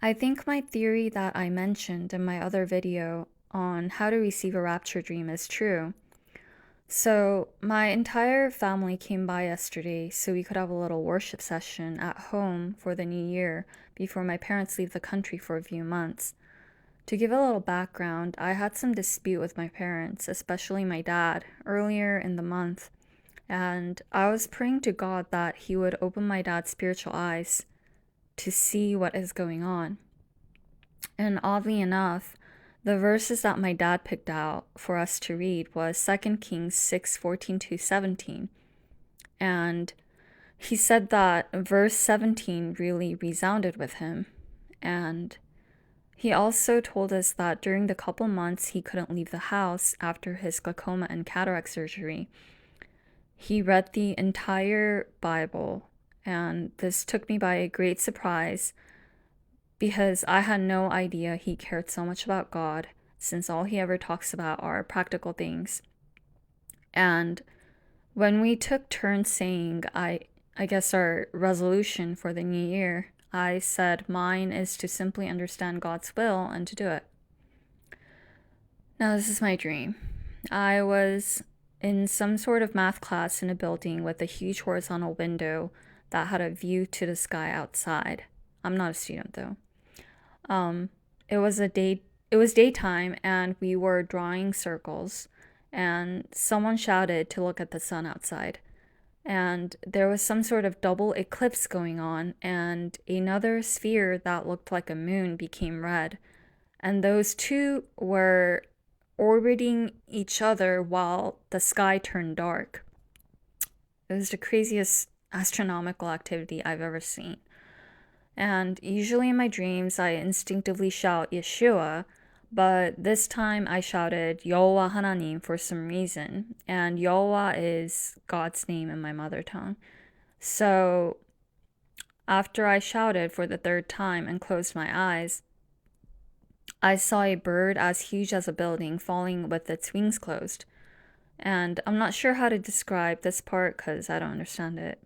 I think my theory that I mentioned in my other video on how to receive a rapture dream is true. So, my entire family came by yesterday so we could have a little worship session at home for the new year before my parents leave the country for a few months. To give a little background, I had some dispute with my parents, especially my dad, earlier in the month, and I was praying to God that He would open my dad's spiritual eyes to see what is going on. And oddly enough, the verses that my dad picked out for us to read was 2 Kings 6:14-17. And he said that verse 17 really resounded with him. And he also told us that during the couple months he couldn't leave the house after his glaucoma and cataract surgery, he read the entire Bible. And this took me by a great surprise because I had no idea he cared so much about God, since all he ever talks about are practical things. And when we took turns saying, I guess our resolution for the new year, I said mine is to simply understand God's will and to do it. Now, this is my dream. I was in some sort of math class in a building with a huge horizontal window that had a view to the sky outside. I'm not a student though. It was daytime and we were drawing circles and someone shouted to look at the sun outside. And there was some sort of double eclipse going on, and another sphere that looked like a moon became red. And those two were orbiting each other while the sky turned dark. It was the craziest astronomical activity I've ever seen. And usually in my dreams, I instinctively shout Yeshua, but this time I shouted 여호와 하나님 for some reason. And Yahweh is God's name in my mother tongue. So after I shouted for the third time and closed my eyes, I saw a bird as huge as a building falling with its wings closed. And I'm not sure how to describe this part because I don't understand it.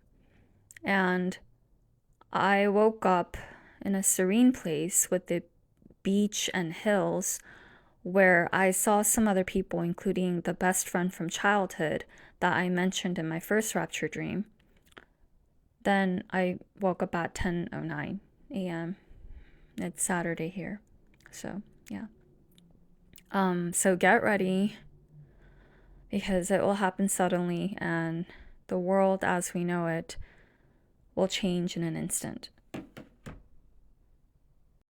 And I woke up in a serene place with the beach and hills where I saw some other people, including the best friend from childhood that I mentioned in my first rapture dream. Then I woke up at 10:09 a.m. It's Saturday here. So, yeah. So get ready because it will happen suddenly and the world as we know it will change in an instant.